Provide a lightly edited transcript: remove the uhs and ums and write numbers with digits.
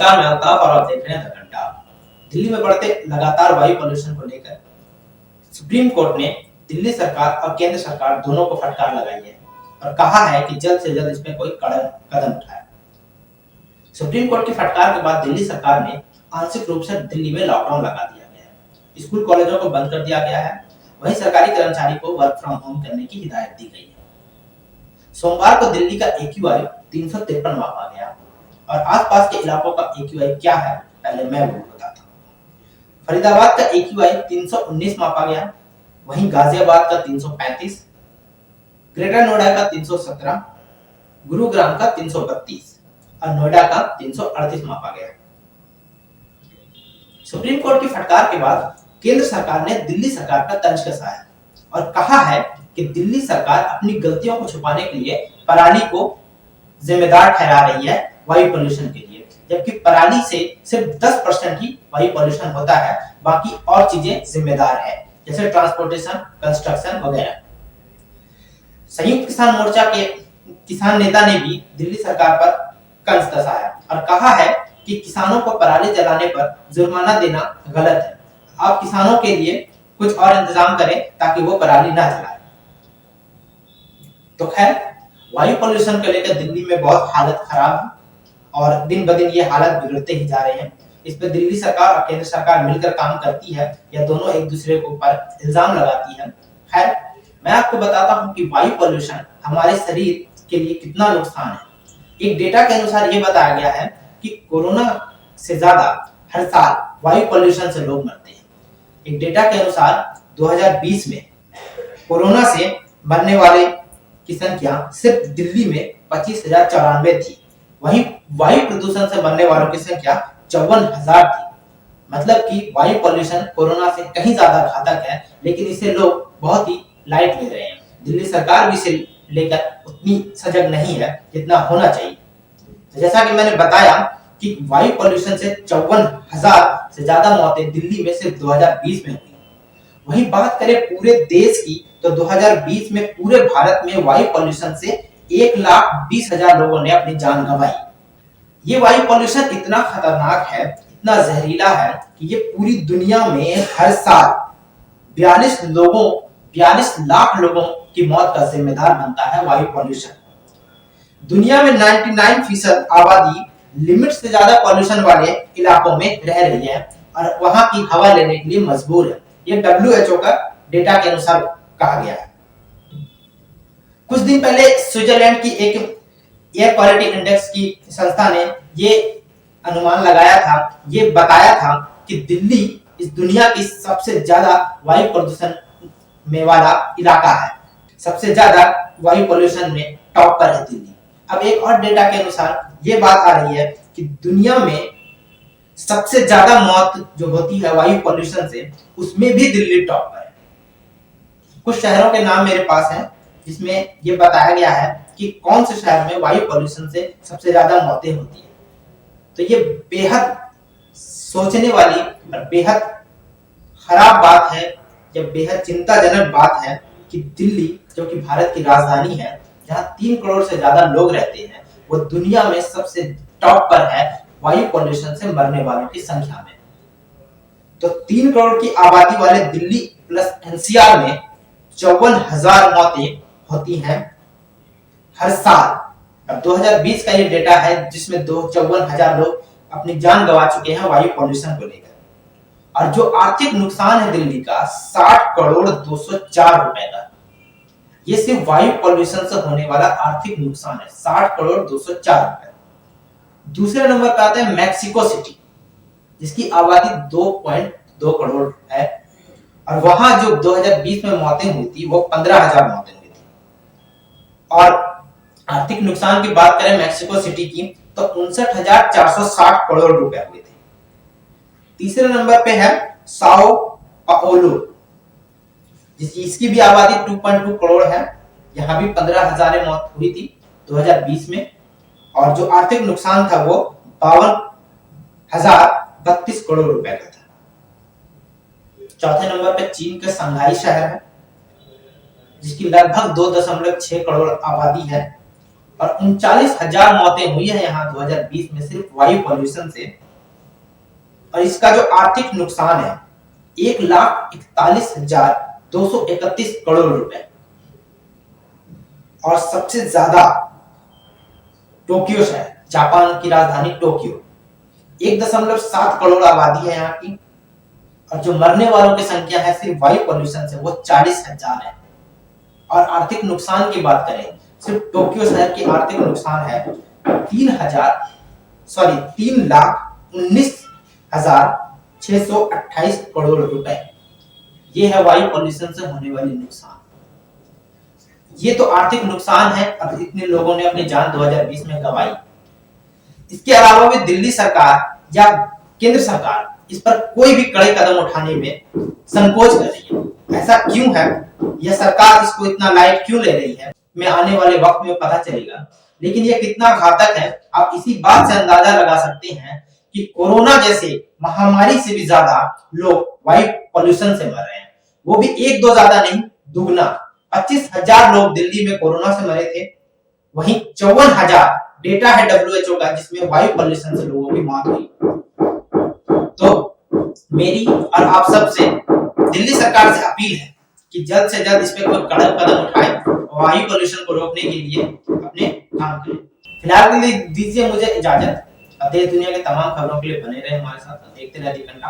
नमस्कार, मैं अल्ताफ और आप देख रहे हैं द घंटा। दिल्ली में बढ़ते लगातार वायु प्रदूषण को लेकर सुप्रीम कोर्ट ने दिल्ली सरकार और केंद्र सरकार दोनों को फटकार लगाई है और कहा है कि जल्द से जल्द इसमें कोई कदम उठाए। सुप्रीम कोर्ट की फटकार के बाद दिल्ली सरकार ने आंशिक रूप से दिल्ली में लॉकडाउन लगा दिया गया है। स्कूल कॉलेजों को बंद कर दिया गया है। वहीं सरकारी कर्मचारी को वर्क फ्रॉम होम करने की हिदायत दी गई है। सोमवार को दिल्ली का AQI 353 मापा गया और आसपास के इलाकों का AQI क्या है पहले मैं आपको बताता हूँ। फरीदाबाद का AQI 319 मापा गया, वहीं गाजियाबाद का 335, ग्रेटर नोएडा का 317, गुरुग्राम का 332 और नोएडा का 338 मापा गया। सुप्रीम कोर्ट की फटकार के बाद केंद्र सरकार ने दिल्ली सरकार पर तंज कसा है और कहा है कि दिल्ली सरकार अपनी गलतियों को छुपाने के लिए पराली को जिम्मेदार ठहरा रही है वायु पोल्यूशन के लिए, जबकि पराली से सिर्फ 10% ही वायु पोल्यूशन होता है, बाकी और चीजें जिम्मेदार है जैसे ट्रांसपोर्टेशन, कंस्ट्रक्शन वगैरह। संयुक्त किसान मोर्चा के किसान नेता ने भी दिल्ली सरकार पर तंज कसा है और कहा है कि किसानों को पराली जलाने पर जुर्माना देना गलत है। आप किसानों के लिए कुछ और इंतजाम करें ताकि वो पराली ना जलाए। तो खैर, वायु पोल्यूशन को लेकर दिल्ली में बहुत हालत खराब है और दिन ब दिन ये हालत बिगड़ते ही जा रहे हैं। इस पर दिल्ली सरकार और केंद्र सरकार मिलकर काम करती है या दोनों एक दूसरे के ऊपर इल्जाम लगाती है। खैर, मैं आपको बताता हूं कि वायु पोल्यूशन हमारे शरीर के लिए कितना नुकसान है। एक डेटा के अनुसार ये बताया गया है कि कोरोना से ज्यादा हर साल वायु पोल्यूशन से लोग मरते हैं। एक डेटा के अनुसार 2020 में कोरोना से मरने वाले की संख्या सिर्फ दिल्ली में 25,094 थी। वहीं वायु प्रदूषण से मरने वालों की संख्या 54,000 थी। मतलब कि वायु पोल्यूशन कोरोना से कहीं ज्यादा घातक है, लेकिन इसे लोग बहुत ही लाइट ले रहे हैं। दिल्ली सरकार भी इसे लेकर उतनी सजग नहीं है जितना होना चाहिए। तो जैसा कि मैंने बताया कि वायु पोल्यूशन से 54,000 से ज्यादा मौतें दिल्ली में सिर्फ 2020 में हुई। वहीं बात करें पूरे देश की तो 2020 में पूरे भारत में वायु पोल्यूशन से 1,20,000 लोगों ने अपनी जान गंवाई। ये वायु पोल्यूशन इतना खतरनाक है, इतना जहरीला है कि ये पूरी दुनिया में हर साल 42 लाख लोगों की मौत का जिम्मेदार बनता है वायु पोल्यूशन। दुनिया में 99% आबादी लिमिट से ज्यादा पोल्यूशन वाले इलाकों में रह रही है और वहां की हवा लेने के लिए मजबूर है। ये WHO का डेटा के अनुसार कहा गया है। कुछ दिन पहले स्विट्जरलैंड की एक एयर क्वालिटी इंडेक्स की संस्था ने ये अनुमान लगाया था, ये बताया था कि दिल्ली इस दुनिया की सबसे ज्यादा वायु प्रदूषण में वाला इलाका है। सबसे ज्यादा वायु पोल्यूशन में टॉप पर है दिल्ली। अब एक और डेटा के अनुसार ये बात आ रही है कि दुनिया में सबसे ज्यादा मौत जो होती है वायु पोल्यूशन से, उसमें भी दिल्ली टॉप पर है। कुछ शहरों के नाम मेरे पास हैं जिसमें ये बताया गया है कि कौन से शहर में वायु पोल्यूशन से सबसे ज्यादा मौतें होती है। तो ये बेहद सोचने वाली और बेहद खराब बात है, या बेहद चिंताजनक बात है कि दिल्ली जो कि भारत की राजधानी है, जहां 3 करोड़ से ज्यादा लोग रहते हैं, वो दुनिया में सबसे टॉप पर है वायु पोल्यूशन से मरने वालों की संख्या में। तो 3 करोड़ की आबादी वाले दिल्ली प्लस NCR में 54,000 मौतें होती हैं हर साल। अब 2020 का ये डेटा है जिसमें 54,000 लोग अपनी जान गंवा चुके हैं वायु पोल्यूशन को लेकर। और जो आर्थिक नुकसान है दिल्ली का 60,204 रुपए का, ये सिर्फ वायु पोल्यूशन से होने वाला आर्थिक नुकसान है, 60,204 रुपए। दूसरे नंबर पर आता है मैक्सिको सिटी, जिसकी आबादी 2.2 करोड़ है और वहां जो 2020 में मौतें हुई थी वो 15,000 मौतें हुई थी। और आर्थिक नुकसान की बात करें मैक्सिको सिटी की तो 59,460 करोड़ रुपए हुए थे। तीसरे नंबर पे है साओ पाओलो, इसकी भी आबादी 2.2 करोड़ है। यहाँ भी 15,000 मौत हुई थी 2020 में और जो आर्थिक नुकसान था वो 52,032 करोड़ रुपए का था। चौथे नंबर पे चीन का शंघाई शहर है, जिसकी लगभग 2.6 करोड़ आबादी है और 39,000 मौतें हुई है यहाँ 2020 में सिर्फ वायु पॉल्यूशन से। और इसका जो आर्थिक नुकसान है 1,41,231 करोड़ रुपए। और सबसे ज्यादा टोक्यो शहर, जापान की राजधानी टोक्यो, 1.7 करोड़ आबादी है यहाँ की, और जो मरने वालों की संख्या है सिर्फ वायु पॉल्यूशन से वो 40,000 है। और आर्थिक नुकसान की बात करें, सिर्फ टोक्यो शहर की आर्थिक नुकसान है 3,19,628 करोड़ रुपए। ये है वायु पॉल्यूशन से होने वाली नुकसान। ये तो आर्थिक नुकसान है और इतने लोगों ने अपनी जान 2020 में गंवाई। इसके अलावा भी दिल्ली सरकार या केंद्र सरकार इस पर कोई भी कड़े कदम उठाने में संकोच कर रही है। ऐसा क्यों है, यह सरकार इसको इतना लाइट क्यों ले रही है, में आने वाले वक्त में पता चलेगा। लेकिन यह कितना घातक है आप इसी बात से अंदाजा लगा सकते हैं कि कोरोना जैसे महामारी से भी ज्यादा लोग वायु पॉल्यूशन से मर रहे हैं। वो भी एक दो ज्यादा नहीं, दुगना। 25,000 लोग दिल्ली में कोरोना से मरे थे, वहीं 54,000 डेटा है WHO का जिसमें वायु पॉल्यूशन से लोगों की मौत हुई। तो मेरी और आप सबसे दिल्ली सरकार से अपील है कि जल्द से जल्द इस पे कोई कड़क कदम उठाए, वायु पॉल्यूशन को रोकने के लिए अपने काम करें। फिलहाल के लिए दीजिए मुझे इजाजत। देश दुनिया के तमाम खबरों के लिए बने रहे हमारे साथ। देखते रहिए अधिकंठा।